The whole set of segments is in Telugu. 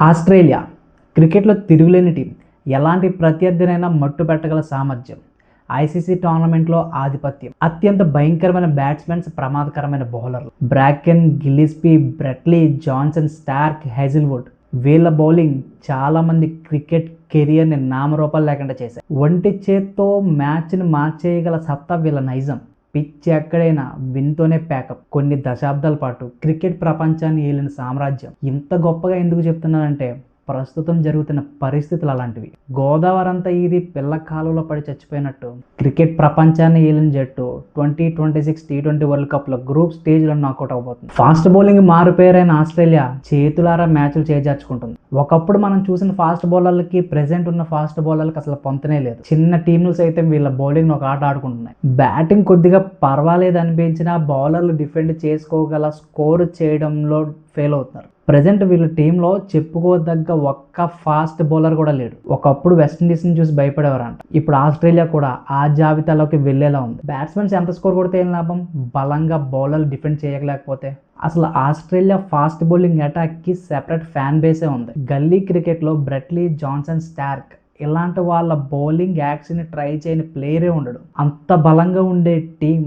ఆస్ట్రేలియా క్రికెట్లో తిరుగులేని టీం. ఎలాంటి ప్రత్యర్థినైనా మట్టు పెట్టగల సామర్థ్యం, ఐసీసీ టోర్నమెంట్లో ఆధిపత్యం, అత్యంత భయంకరమైన బ్యాట్స్మెన్స్, ప్రమాదకరమైన బౌలర్లు. బ్రాకెన్, గిల్లిస్పీ, బ్రెట్లీ, జాన్సన్, స్టార్క్, హెజిల్వుడ్. వీళ్ళ బౌలింగ్ చాలామంది క్రికెట్ కెరియర్ని నామరూపాలు లేకుండా చేశాయి. ఒంటి చేత్తో మ్యాచ్ని మార్చేయగల సత్తా వీళ్ళ నైజం. పిచ్ ఎక్కడైనా విన్తోనే ప్యాకప్. కొన్ని దశాబ్దాల పాటు క్రికెట్ ప్రపంచాన్ని ఏలిన సామ్రాజ్యం. ఇంత గొప్పగా ఎందుకు చెప్తున్నానంటే ప్రస్తుతం జరుగుతున్న పరిస్థితులు అలాంటివి. గోదావరి అంతా ఇది పిల్ల కాలువలో పడి చచ్చిపోయినట్టు క్రికెట్ ప్రపంచాన్ని ఏలిన జట్టు 2026 T20 వరల్డ్ కప్లో గ్రూప్ స్టేజ్లో నాకౌట్ అవబోతుంది. ఫాస్ట్ బౌలింగ్ మారుపేరైన ఆస్ట్రేలియా చేతులారా మ్యాచ్లు చేజార్చుకుంటుంది. ఒకప్పుడు మనం చూసిన ఫాస్ట్ బౌలర్లకి ప్రెసెంట్ ఉన్న ఫాస్ట్ బౌలర్లకి అసలు పొంతనే లేదు. చిన్న టీంలు సైతం వీళ్ళ బౌలింగ్ ఒక ఆట ఆడుకుంటున్నాయి. బ్యాటింగ్ కొద్దిగా పర్వాలేదు అనిపించినా బౌలర్లు డిఫెండ్ చేసుకోగల స్కోర్ చేయడంలో ఫెయిల్ అవుతున్నారు. ప్రజెంట్ వీళ్ళ టీంలో చెప్పుకోదగ్గ ఒక్క ఫాస్ట్ బౌలర్ కూడా లేడు. ఒకప్పుడు వెస్టిండీస్ని చూసి భయపడేవారంట. ఇప్పుడు ఆస్ట్రేలియా కూడా ఆ జాబితాలోకి వెళ్ళేలా ఉంది. బ్యాట్స్మెన్స్ ఎంత స్కోర్ కొడితే ఏం లాభం, బలంగా బౌలర్లు డిఫెండ్ చేయలేకపోతే. అసలు ఆస్ట్రేలియా ఫాస్ట్ బౌలింగ్ అటాక్కి సెపరేట్ ఫ్యాన్ బేసే ఉంది. గల్లీ క్రికెట్లో బ్రెట్లీ, జాన్సన్, స్టార్క్ ఇలాంటి వాళ్ళ బౌలింగ్ యాక్షన్ ట్రై చేయని ప్లేయరే ఉండడు. అంత బలంగా ఉండే టీం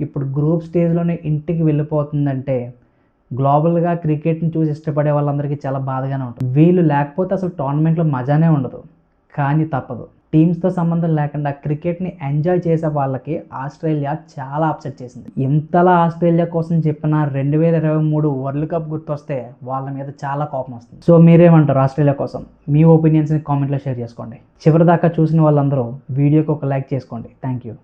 ఇప్పుడు గ్రూప్ స్టేజ్లోనే ఇంటికి వెళ్ళిపోతుందంటే గ్లోబల్గా క్రికెట్ని చూసి ఇష్టపడే వాళ్ళందరికీ చాలా బాధగానే ఉంటుంది. వీళ్ళు లేకపోతే అసలు టోర్నమెంట్లో మజానే ఉండదు. కానీ తప్పదు. టీమ్స్తో సంబంధం లేకుండా క్రికెట్ని ఎంజాయ్ చేసే వాళ్ళకి ఆస్ట్రేలియా చాలా అప్సెట్ చేసింది. ఇంతలా ఆస్ట్రేలియా కోసం చెప్పిన 2023 వరల్డ్ కప్ గుర్తొస్తే వాళ్ళ మీద చాలా కోపం వస్తుంది. సో మీరేమంటారు ఆస్ట్రేలియా కోసం? మీ ఒపీనియన్స్ని కామెంట్లో షేర్ చేసుకోండి. చివరిదాకా చూసిన వాళ్ళందరూ వీడియోకి ఒక లైక్ చేసుకోండి. Thank you.